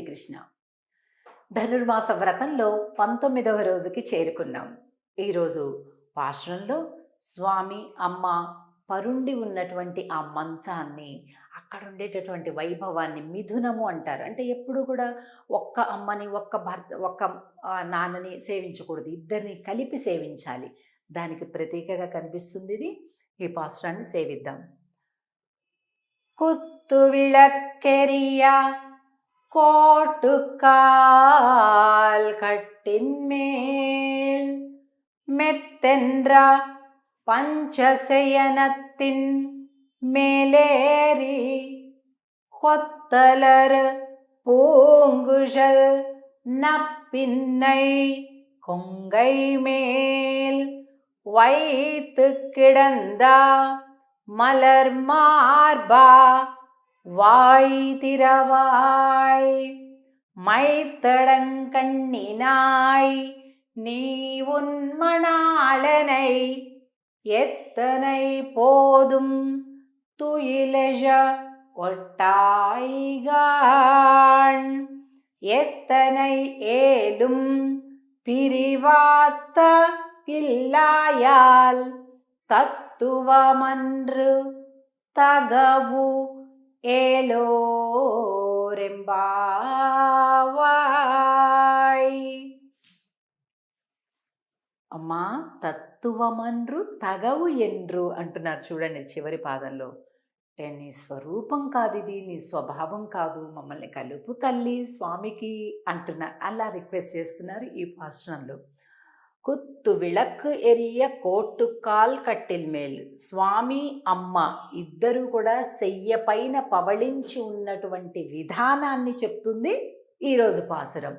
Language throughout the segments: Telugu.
శ్రీకృష్ణ. ధనుర్మాస వ్రతంలో 19వ రోజుకి చేరుకున్నాం. ఈరోజు పాశ్రంలో స్వామి, అమ్మ పరుండి ఉన్నటువంటి ఆ మంచాన్ని, అక్కడ ఉండేటటువంటి వైభవాన్ని మిథునము అంటారు. అంటే ఎప్పుడు కూడా ఒక్క అమ్మని, ఒక్క భర్త, ఒక్క నాన్నని సేవించకూడదు. ఇద్దరిని కలిపి సేవించాలి. దానికి ప్రతీకగా కనిపిస్తుంది ఇది. ఈ పాశ్రాన్ని సేవిద్దాం. குத்து விளக்கெரிய கோட்டுக்கால் கட்டின் மேல் மெத்தென்ற பஞ்சசயனத்தின் மேலேறி கொத்தலர் பூங்குழல் நப்பின்னை கொங்கை மேல் வைத்து கிடந்தா மலர் மார்பா வாய் திறவாய் மைத்தடங்கண்ணினாய் நீ உன் மணாளனை எத்தனை போதும் துயிலெழ ஒட்டாய்கான் எத்தனை ஏலும் பிரிவாத்த இல்லாயால் தத்துவமன்று தகவு ఏలోరెంబావాయ్. అమ్మా తత్తువమన్రు తగవు ఎండ్రు అంటున్నారు చూడండి చివరి పాదంలో. అంటే నీ స్వరూపం కాదు ఇది, నీ స్వభావం కాదు, మమ్మల్ని కలుపు తల్లి స్వామికి అంటున్నారు. అలా రిక్వెస్ట్ చేస్తున్నారు ఈ భాషణంలో. కుత్తు విளக்கு ఎరియ కోట్టుకాల్ కట్టిల్ మేల్. స్వామి, అమ్మ ఇద్దరు కూడా శయ్య పైన పవళించి ఉన్నటువంటి విధానాన్ని చెప్తుంది ఈరోజు పాసురం.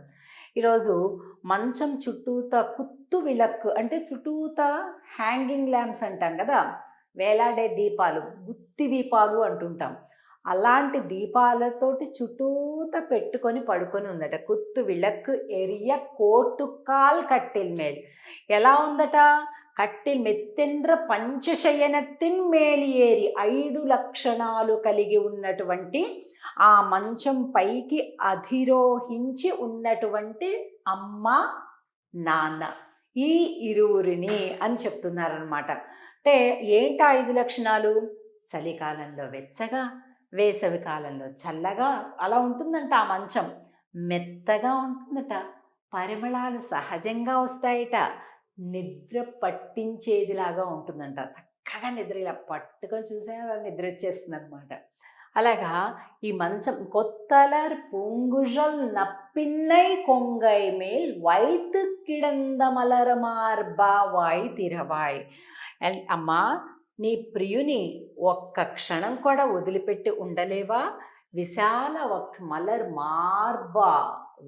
ఈరోజు మంచం చుట్టూత కుత్తు విளக்கு అంటే చుట్టూత హ్యాంగింగ్ ల్యాంప్స్ అంటాం కదా, వేలాడే దీపాలు, గుత్తి దీపాలు అంటుంటాం. అలాంటి దీపాలతోటి చుట్టూత పెట్టుకొని పడుకొని ఉందట. కుత్తు విளக்கு ఎరియ కోటుకాల్ కట్టిల్ మేల్. ఎలా ఉందట? కట్టిల్ మెత్తెండ్ర పంచశయనత్తిన్ మేలి ఏరి, 5 లక్షణాలు కలిగి ఉన్నటువంటి ఆ మంచం పైకి అధిరోహించి ఉన్నటువంటి అమ్మ, నాన్న, ఈ ఇరువురిని అని చెప్తున్నారనమాట. అంటే ఏంటా 5 లక్షణాలు? చలికాలంలో వెచ్చగా, వేసవి కాలంలో చల్లగా అలా ఉంటుందంట ఆ మంచం. మెత్తగా ఉంటుందట, పరిమళాలు సహజంగా వస్తాయట, నిద్ర పట్టించేదిలాగా ఉంటుందంట. చక్కగా నిద్ర ఇలా పట్టుకొని చూసే నిద్ర వచ్చేస్తుంది అనమాట. అలాగా ఈ మంచం కొత్తలర్ పూంగుజల్ నప్పిన్నై కొంగై మేల్ వైతు కిడంద మలర మార్బా వాయ్ తిరవాయ్. అండ్ అమ్మా, నీ ప్రియుని ఒక్క క్షణం కూడా వదిలిపెట్టి ఉండలేవా? విశాల మలర్ మార్బా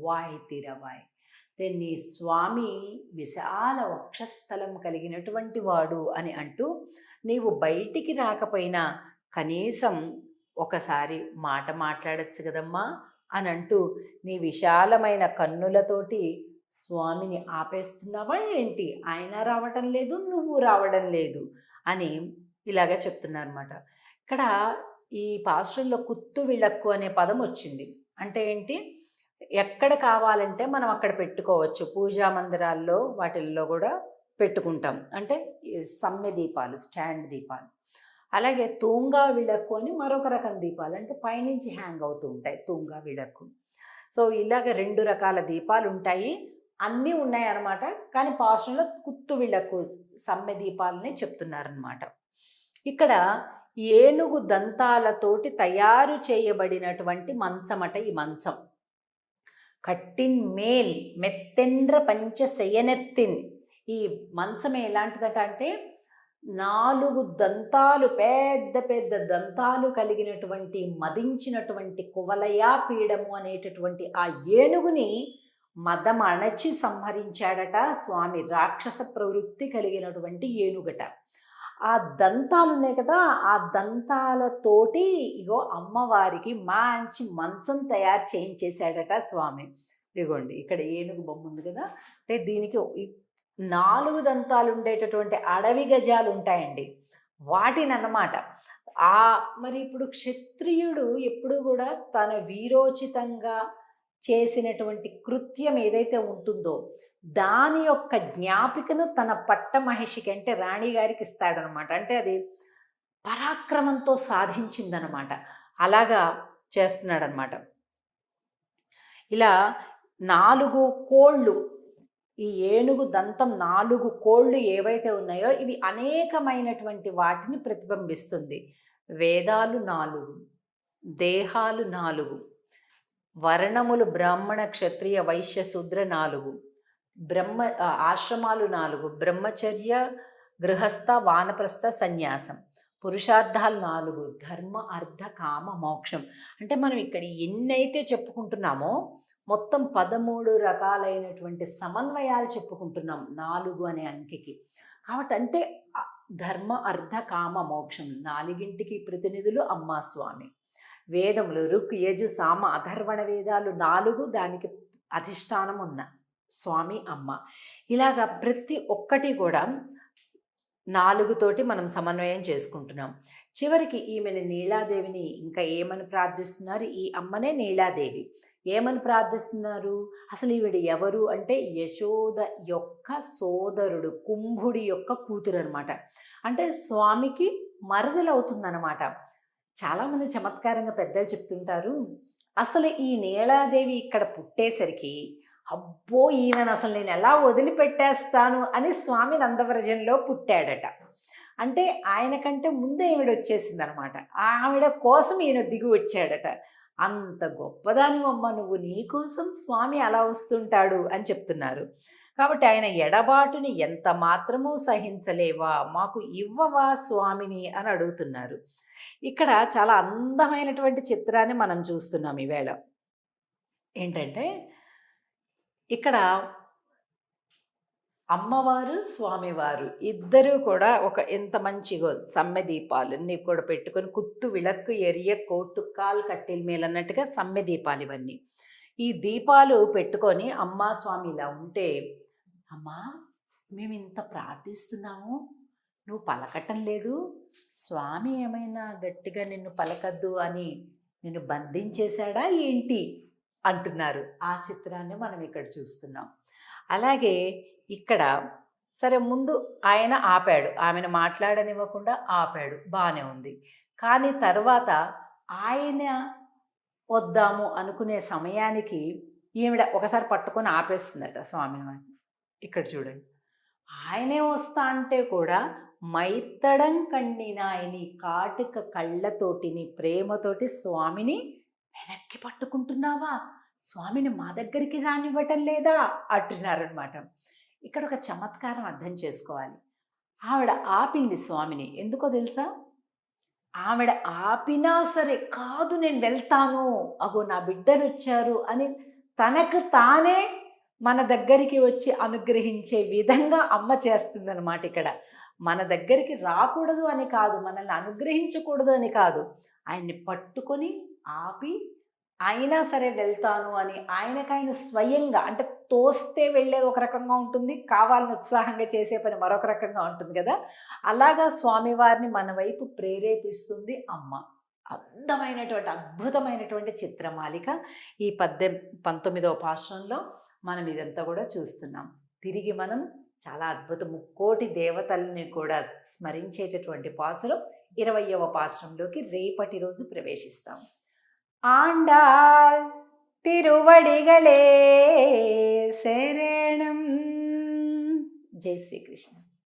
వాయ్ తిరవాయ్. అంటే నీ స్వామి విశాల వక్షస్థలం కలిగినటువంటి వాడు అని అంటూ, నీవు బయటికి రాకపోయినా కనీసం ఒకసారి మాట మాట్లాడచ్చు కదమ్మా అని అంటూ నీ విశాలమైన కన్నులతోటి స్వామిని ఆపేస్తున్నావా ఏంటి? ఆయన రావటం లేదు, నువ్వు రావడం లేదు అని ఇలాగ చెప్తున్నారన్నమాట. ఇక్కడ ఈ పాశ్రంలో కుత్తు విளக்கு అనే పదం వచ్చింది. అంటే ఏంటి? ఎక్కడ కావాలంటే మనం అక్కడ పెట్టుకోవచ్చు. పూజా మందిరాల్లో వాటిల్లో కూడా పెట్టుకుంటాం. అంటే సమ్మె దీపాలు, స్టాండ్ దీపాలు. అలాగే తూంగా విளக்கு అని మరొక రకం దీపాలు, అంటే పైనుంచి హ్యాంగ్ అవుతూ ఉంటాయి, తూంగా విளக்கு. సో ఇలాగ 2 రకాల దీపాలు ఉంటాయి. అన్నీ ఉన్నాయన్నమాట. కానీ పాశ్రంలో కుత్తు విளக்கு సమ్మె దీపాలని చెప్తున్నారనమాట. ఇక్కడ ఏనుగు దంతాలతోటి తయారు చేయబడినటువంటి మంచమట ఈ మంచం. కట్టిన్ మేల్ మెత్తెండ్ర పంచశయనెత్తిన్. ఈ మంచం ఎలాంటిదట అంటే 4 దంతాలు, పెద్ద పెద్ద దంతాలు కలిగినటువంటి మదించినటువంటి కువలయా పీడము అనేటటువంటి ఆ ఏనుగుని మదం అణచి సంహరించాడట స్వామి. రాక్షస ప్రవృత్తి కలిగినటువంటి ఏనుగట. ఆ దంతాలు ఉన్నాయి కదా, ఆ దంతాలతోటి ఇగో అమ్మవారికి మంచి మంచం తయారు చేయించేశాడట స్వామి. ఇదిగోండి ఇక్కడ ఏనుగు బొమ్మ ఉంది కదా, అంటే దీనికి 4 దంతాలు ఉండేటటువంటి అడవి గజాలు ఉంటాయండి, వాటిని అన్నమాట. మరి ఇప్పుడు క్షత్రియుడు ఎప్పుడు కూడా తన వీరోచితంగా చేసినటువంటి కృత్యం ఏదైతే ఉంటుందో దాని యొక్క జ్ఞాపికను తన పట్టమహిషికి అంటే రాణి గారికి ఇస్తాడనమాట. అంటే అది పరాక్రమంతో సాధించిందనమాట. అలాగా చేస్తున్నాడనమాట. ఇలా 4 కోళ్ళు, ఈ ఏనుగు దంతం 4 కోళ్ళు ఏవైతే ఉన్నాయో ఇవి అనేకమైనటువంటి వాటిని ప్రతిబింబిస్తుంది. వేదాలు 4, దేహాలు 4, వర్ణములు బ్రాహ్మణ క్షత్రియ వైశ్య శూద్ర 4, ఆశ్రమాలు 4, బ్రహ్మచర్య గృహస్థ వానప్రస్థ సన్యాసం, పురుషార్థాలు 4, ధర్మ అర్థ కామ మోక్షం. అంటే మనం ఇక్కడ ఎన్నైతే చెప్పుకుంటున్నామో మొత్తం 13 రకాలైనటువంటి సమన్వయాలు చెప్పుకుంటున్నాం 4 అనే అంకెకి. కాబట్టి అంటే ధర్మ అర్థ కామ మోక్షం 4ంటికి ప్రతినిధులు అమ్మా స్వామి. వేదములు ఋక్ యజు సామ అథర్వణ వేదాలు 4, దానికి అధిష్టానం ఉన్న స్వామి అమ్మ. ఇలాగా ప్రతి ఒక్కటి కూడా 4 తోటి మనం సమన్వయం చేసుకుంటున్నాం. చివరికి ఈమెను నీలాదేవిని ఇంకా ఏమని ప్రార్థిస్తున్నారు? ఈ అమ్మనే నీలాదేవి. ఏమని ప్రార్థిస్తున్నారు? అసలు ఈవిడ ఎవరు అంటే యశోద యొక్క సోదరుడు, కుంభుడి యొక్క కూతురు అనమాట. అంటే స్వామికి మరదలవుతుందన్నమాట. చాలామంది చమత్కారంగా పెద్దలు చెప్తుంటారు, అసలు ఈ నీలాదేవి ఇక్కడ పుట్టేసరికి అబ్బో ఈమెను అసలు నేను ఎలా వదిలిపెట్టేస్తాను అని స్వామి నందవ్రజంలో పుట్టాడట. అంటే ఆయన కంటే ముందే ఈవిడ వచ్చేసింది అనమాట. ఆవిడ కోసం ఈయన దిగి వచ్చాడట. అంత గొప్పదానివమ్మ నువ్వు, నీ కోసం స్వామి అలా వస్తుంటాడు అని చెప్తున్నారు. కాబట్టి ఆయన ఎడబాటుని ఎంత మాత్రమూ సహించలేవా, మాకు ఇవ్వవా స్వామిని అని అడుగుతున్నారు. ఇక్కడ చాలా అందమైనటువంటి చిత్రాన్ని మనం చూస్తున్నాం ఈవేళ. ఏంటంటే ఇక్కడ అమ్మవారు స్వామివారు ఇద్దరూ కూడా ఒక ఎంత మంచిగో సమ్మె దీపాలన్నీ కూడా పెట్టుకొని కుత్తు విளக்கு ఎరియ కోటుకాల్ కట్టెల మేలన్నట్టుగా సమ్మె దీపాలు ఇవన్నీ. ఈ దీపాలు పెట్టుకొని అమ్మా స్వామి ఇలా ఉంటే, అమ్మా మేము ఇంత ప్రార్థిస్తున్నాము, నువ్వు పలకటం లేదు, స్వామి ఏమైనా గట్టిగా నిన్ను పలకద్దు అని నిన్ను బంధించేశాడా ఏంటి అంటున్నారు. ఆ చిత్రాన్ని మనం ఇక్కడ చూస్తున్నాం. అలాగే ఇక్కడ సరే ముందు ఆయన ఆపాడు, ఆమెను మాట్లాడనివ్వకుండా ఆపాడు, బాగానే ఉంది. కానీ తర్వాత ఆయన వద్దాము అనుకునే సమయానికి ఈవిడ ఒకసారి పట్టుకొని ఆపేస్తుందట స్వామిని. ఇక్కడ చూడండి, ఆయనే వస్తా అంటే కూడా మైత్తడం కಣ್ಣಿనాయని కాటుక కళ్ళతోటిని ప్రేమతోటి స్వామిని వెనక్కి పట్టుకుంటున్నావా, స్వామిని మా దగ్గరికి రానివ్వటం లేదా అంటున్నారనమాట. ఇక్కడ ఒక చమత్కారం అర్థం చేసుకోవాలి. ఆవిడ ఆపింది స్వామిని, ఎందుకో తెలుసా? ఆవిడ ఆపినా సరే కాదు నేను వెళ్తాను, అగో నా బిడ్డలు వచ్చారు అని తనకు తానే మన దగ్గరికి వచ్చి అనుగ్రహించే విధంగా అమ్మ చేస్తుందన్నమాట. ఇక్కడ మన దగ్గరికి రాకూడదు అని కాదు, మనల్ని అనుగ్రహించకూడదు అని కాదు, ఆయన్ని పట్టుకొని ఆపి అయినా సరే వెళ్తాను అని ఆయనకైనా స్వయంగా, అంటే తోస్తే వెళ్ళేది ఒక రకంగా ఉంటుంది, కావాలని ఉత్సాహంగా చేసే పని మరొక రకంగా ఉంటుంది కదా. అలాగా స్వామివారిని మన వైపు ప్రేరేపిస్తుంది అమ్మ. అందమైనటువంటి అద్భుతమైనటువంటి చిత్రమాలిక ఈ 19వ పాశ్రంలో మనం ఇదంతా కూడా చూస్తున్నాం. తిరిగి మనం చాలా అద్భుత ముక్కోటి దేవతల్ని కూడా స్మరించేటటువంటి పాసురం 20వ పాశ్రంలోకి రేపటి రోజు ప్రవేశిస్తాం. ஆண்டாள் திருவடிகளே சரணம். ஜெய் ஸ்ரீ கிருஷ்ணன்.